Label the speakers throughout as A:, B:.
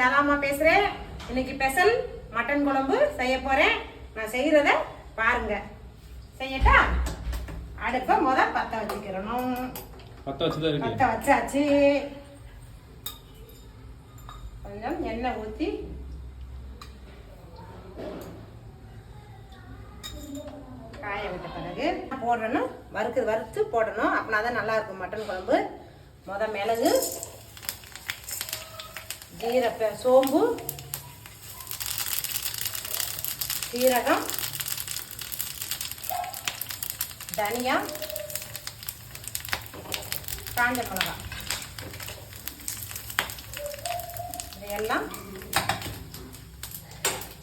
A: லதாமா பேசுறேன். இன்னைக்கு special mutton குழம்பு செய்ய போறேன். நான் செய்யறத பாருங்க. செய்யட்டா? அடுப்ப பத்த வச்சுக்கிறணும். பத்த வச்சாச்சு. கொஞ்சம் எண்ணெய் ஊத்தி காய விட்ட பிறகு போடணும். வறுத்து போடணும். அப்படின்னா நல்லா இருக்கும் மட்டன் குழம்பு. மிளகு, சோம்பு, சீரகம், தனியா, காஞ்ச மிளகாய் இதையெல்லாம்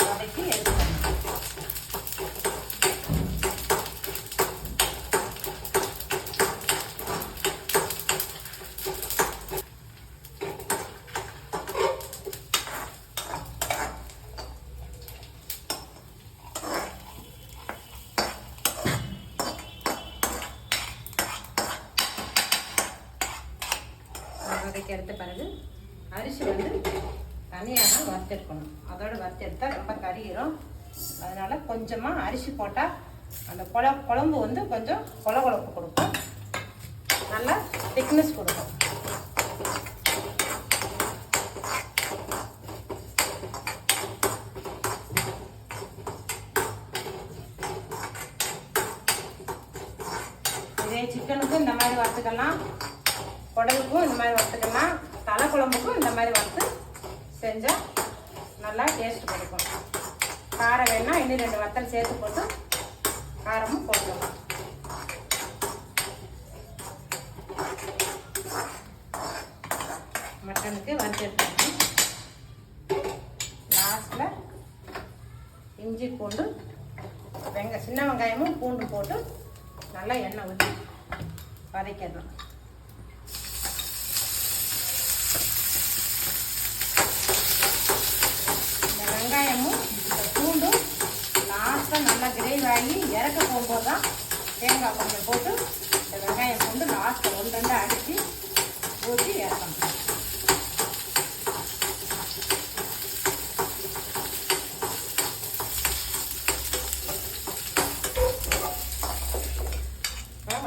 A: வதக்கி எடுத்துக்கணும். வதக்கி எடுத்த பிறகு அரிசி தனியாக தான் வறுத்தெடுக்கணும். அதோட வறுத்தெடுத்தால் ரொம்ப கறியிடும். அதனால கொஞ்சமாக அரிசி போட்டால் அந்த குழம்பு கொஞ்சம் கொழப்பு கொடுக்கும். நல்லா திக்னஸ் கொடுக்கும். இதே சிக்கனுக்கும் இந்த மாதிரி வறுத்துக்கலாம், குடலுக்கும் இந்த மாதிரி வறுத்துக்கலாம், தலை குழம்புக்கும் இந்த மாதிரி வறுத்து செஞ்சால் நல்லா டேஸ்ட் கொடுக்கும். காரம் வேணா இன்னும் 2 வத்தல் சேர்த்து போட்டு காரமும் போட்டுக்கலாம். மட்டனுக்கு வறுத்து எடுத்துக்கணும். லாஸ்டில் இஞ்சி பூண்டு சின்ன வெங்காயமும் பூண்டு போட்டு நல்லா எண்ணெய் ஊற்றி வதக்கிடணும். வெங்காயமும் பூண்டும் லாஸ்ட்டாக நல்லா கிரேவி ஆகி இறக்க போகும்போது தான் தேங்காய் கொஞ்சம் போட்டு இந்த வெங்காயம் பூண்டு லாஸ்ட்டில் 1-2 அடித்து ஊற்றி இறக்கணும்.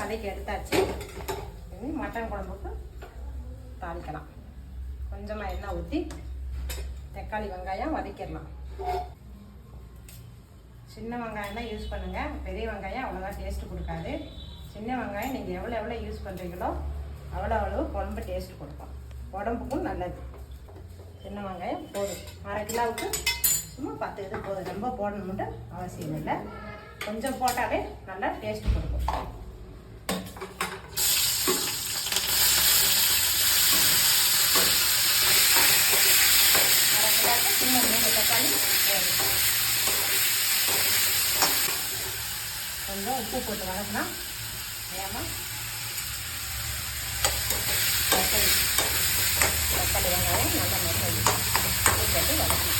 A: வதக்கி எடுத்தாச்சு. மட்டன் குழம்புக்கு தாளிக்கலாம். கொஞ்சமாக எண்ணெய் ஊற்றி தக்காளி வெங்காயம் வதக்கிடலாம். சின்ன வெங்காயம் தான் யூஸ் பண்ணுங்கள். பெரிய வெங்காயம் அவ்வளோதான் டேஸ்ட்டு கொடுக்காது. சின்ன வெங்காயம் நீங்கள் எவ்வளோ யூஸ் பண்ணுறீங்களோ அவ்வளோ குழம்பு டேஸ்ட்டு கொடுக்கும். உடம்புக்கும் நல்லது. சின்ன வெங்காயம் போதும். 1/2 கிலோவுக்கு சும்மா 10 இது போதும். ரொம்ப போடணும்னு அவசியம் இல்லை. கொஞ்சம் போட்டாலே நல்லா டேஸ்ட்டு கொடுக்கும். கொஞ்சம் உப்பு போட்டு வதக்கினா ஏமா தக்காளி வெங்காயம் நல்லா மெல்ல உப்பு போட்டு வதக்கணும்.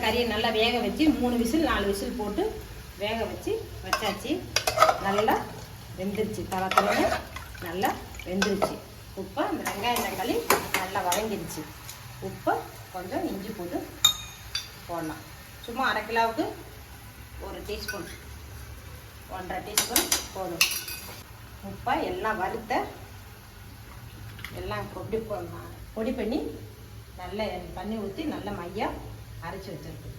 A: கறியை நல்லா வேக வச்சு 3 விசில் 4 விசில் போட்டு வேக வச்சாச்சு. நல்லா வெந்துருச்சு. தலை நல்லா வெந்துருச்சு. உப்பை அந்த வெங்காயம் தக்காளி நல்லா வதங்கிடுச்சு. உப்பை கொஞ்சம் இஞ்சி போட்டு போடலாம். சும்மா 1/2 கிலோவுக்கு 1 டீஸ்பூன் 1.5 டீஸ்பூன் போதும். உப்பை எல்லாம் எல்லாம் பொடி பண்ணி நல்ல தண்ணி ஊற்றி நல்ல மையாக அரைச்சி வச்சுருக்கு.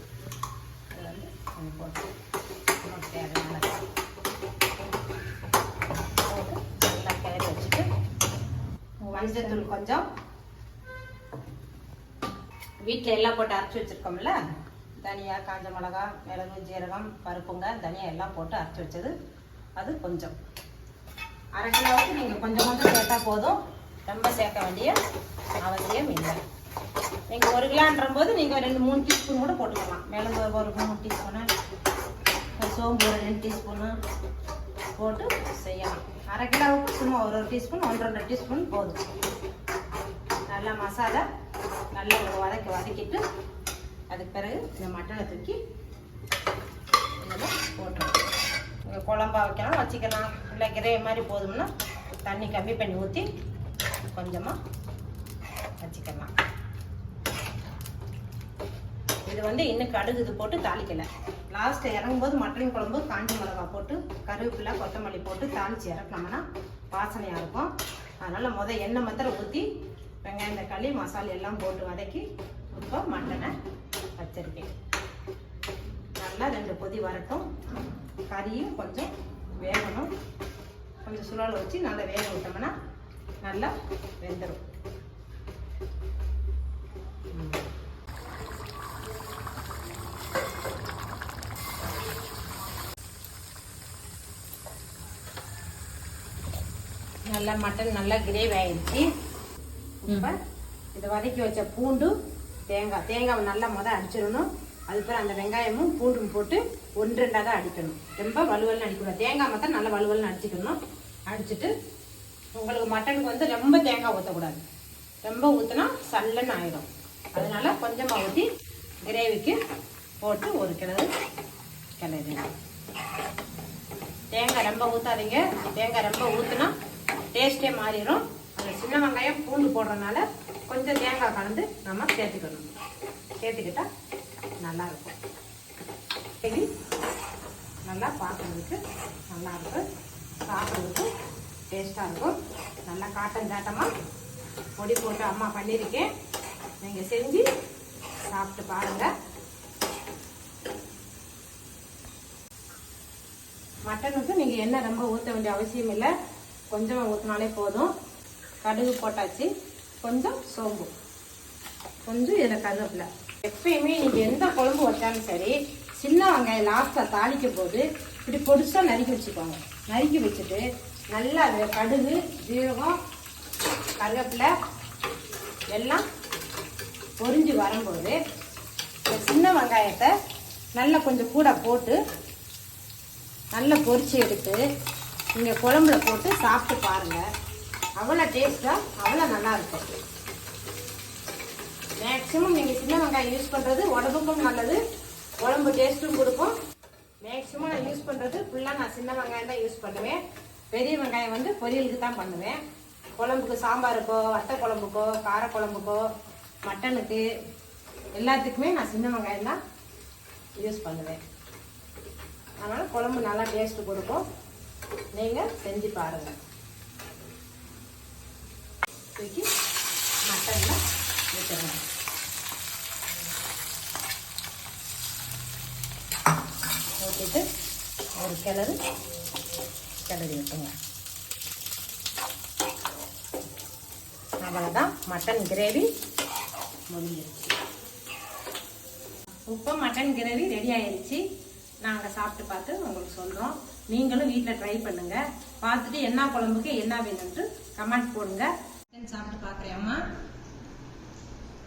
A: அது கொஞ்சம் போட்டு தேவையான நல்லா கிளறி வச்சுட்டு மஞ்சத்தூள் கொஞ்சம் வீட்டில் எல்லாம் போட்டு அரைச்சி வச்சுருக்கோம்ல, தனியா, காஞ்ச மிளகா, மிளகு, ஜீரகம், பருப்புங்க, தனியா எல்லாம் போட்டு அரைச்சி வச்சது அது கொஞ்சம். 1/2 கிலோவுக்கு நீங்கள் கொஞ்சம் சேர்த்தா போதும். ரொம்ப சேர்க்க வேண்டிய அவசியம் இல்லை. நீங்கள் 1 கிலோன்ற போது நீங்கள் 2-3 டீஸ்பூன் கூட போட்டுக்கலாம். மிளகு ஒரு 3 டீஸ்பூனு, சோம்பு ஒரு 2 டீஸ்பூனு போட்டு செய்யலாம். 1/2 கிலோவுக்கு சும்மா 1 டீஸ்பூன் 1-2 டீஸ்பூன் போதும். நல்லா மசாலா நல்லா வதக்கிட்டு அதுக்கு பிறகு இந்த மட்டனை தூக்கி இதில் போட்டுருவோம். இங்கே குழம்பா வைக்கலாம் வச்சுக்கலாம், இல்லை கிரேவி மாதிரி போதும்னா தண்ணி கம்மி பண்ணி ஊற்றி கொஞ்சமாக வச்சுக்கலாம். இது வந்து இன்னும் கடுகு இது போட்டு தாளிக்கலை. லாஸ்ட்டு இறங்கும்போது மட்டன் குழம்பு காஞ்சி மிளகா போட்டு கருவேப்பிலை கொத்தமல்லி போட்டு தாளித்து இறக்கணும்னா வாசனையாக இருக்கும். அதனால் எண்ணெய் மாத்திரம் ஊற்றி வெங்காயம் தக்காளி மசாலா எல்லாம் போட்டு வதக்கி இப்போ மட்டனை வச்சிருக்கேன். நல்லா 2 கொதி வரட்டும். கறியும் கொஞ்சம் வேகணும். கொஞ்சம் சுழல் வச்சு நல்லா வேக விட்டோம்னா நல்லா வெந்துடும். நல்லா மட்டன் நல்லா கிரேவி ஆயிடுச்சு. இப்போ இதை வதக்கி வச்ச பூண்டு தேங்காவை நல்லா அடிச்சிடணும். அதுக்கப்புறம் அந்த வெங்காயமும் பூண்டும் போட்டு 1-2 தான் அடிக்கணும். ரொம்ப வலுவல்னு அடிக்கணும். தேங்காய் மாத்திரம் நல்லா வலுவல்னு அடிச்சுக்கணும். அடிச்சுட்டு உங்களுக்கு மட்டனுக்கு வந்து ரொம்ப தேங்காய் ஊற்றக்கூடாது. ரொம்ப ஊற்றினா சல்லன்னு ஆயிடும். அதனால கொஞ்சமாக ஊற்றி கிரேவிக்கு போட்டு ஒரு கிளறுங்க. தேங்காய் ரொம்ப ஊற்றாதீங்க. தேங்காய் ரொம்ப ஊற்றினா டேஸ்ட்டே மாறிடும். அந்த சின்ன வெங்காயம் பூண்டு போடுறதுனால கொஞ்சம் தேங்காய் கலந்து நம்ம சேர்த்துக்கணும். சேர்த்துக்கிட்டா நல்லாயிருக்கும். சரி, நல்லா பார்க்குறதுக்கு நல்லாயிருக்கும், சாப்பிட்றதுக்கு டேஸ்ட்டாக இருக்கும். நல்லா காட்டன் சாட்டமாக பொடி போட்டு அம்மா பண்ணியிருக்கேன். நீங்கள் செஞ்சு சாப்பிட்டு பாருங்கள். மட்டனுக்கு நீங்கள் எண்ணெய் ரொம்ப ஊற்ற வேண்டிய அவசியம் இல்லை. கொஞ்சமாக ஊற்றினாலே போதும். கடுகு போட்டாச்சு, கொஞ்சம் சோம்பு, கொஞ்சம் இதில் கருவேப்பிலை. எப்பயுமே நீங்கள் எந்த குழம்பு வச்சாலும் சரி, சின்ன வெங்காயம் லாஸ்ட்டில் தாளிக்கும் போது இப்படி பொடிசாக நறுக்கி வச்சுக்கோங்க. நறுக்கி வச்சுட்டு நல்லா அது கடுகு ஜீரகம் கருவேப்பிலை எல்லாம் பொரிஞ்சு வரும்போது இந்த சின்ன வெங்காயத்தை நல்லா கொஞ்சம் கூட போட்டு நல்லா பொரிச்சு எடுத்து நீங்கள் குழம்புல போட்டு சாப்பிட்டு பாருங்கள். அவ்வளோ டேஸ்ட்டாக அவ்வளோ நல்லாயிருக்கும். மேக்ஸிமம் நீங்கள் சின்ன வெங்காயம் யூஸ் பண்ணுறது உடம்புக்கும் நல்லது, குழம்பு டேஸ்ட்டும் கொடுக்கும். மேக்ஸிமம் நான் யூஸ் பண்ணுறது ஃபுல்லாக நான் சின்ன வெங்காயம் தான் யூஸ் பண்ணுவேன். பெரிய வெங்காயம் வந்து பொரியலுக்கு தான் பண்ணுவேன். குழம்புக்கு சாம்பாருக்கோ வத்த குழம்புக்கோ காரக்குழம்புக்கோ மட்டனுக்கு எல்லாத்துக்குமே நான் சின்ன வெங்காயம் தான் யூஸ் பண்ணுவேன். அதனால் குழம்பு நல்லா டேஸ்ட்டு கொடுக்கும். நீங்கள் செஞ்சு பாருங்கள். தூக்கி மட்டனில் ஊற்றிடணும். ஊற்றிட்டு ஒரு கிளறி விட்டுங்க. அவ்வளோதான், மட்டன் கிரேவி முடிஞ்சிருச்சு. இப்போ மட்டன் கிரேவி ரெடி ஆயிடுச்சு. நாங்கள் சாப்பிட்டு பார்த்து உங்களுக்கு சொல்கிறோம். நீங்களும் வீட்டில் ட்ரை பண்ணுங்கள். பார்த்துட்டு என்ன குழம்புக்கு என்ன வேணும்ட்டு கமெண்ட் போடுங்க. சாப்பிட்டு பார்க்குறேன் அம்மா.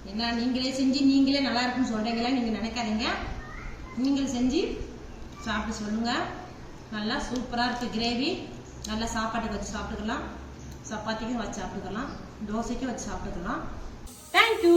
A: என்ன நீங்களே செஞ்சு நீங்களே நல்லா இருக்குன்னு சொல்கிறீங்களா? நீங்கள் நினைக்காதீங்க, நீங்கள் செஞ்சு சாப்பிட்டு சொல்லுங்கள். நல்லா சூப்பராக இருக்குது கிரேவி. நல்லா சாப்பாட்டுக்கு வச்சு சாப்பிட்டுக்கலாம், சப்பாத்திக்கும் வச்சு சாப்பிட்டுக்கலாம், தோசைக்கும் வச்சு சாப்பிட்டுக்கலாம். தேங்க்யூ.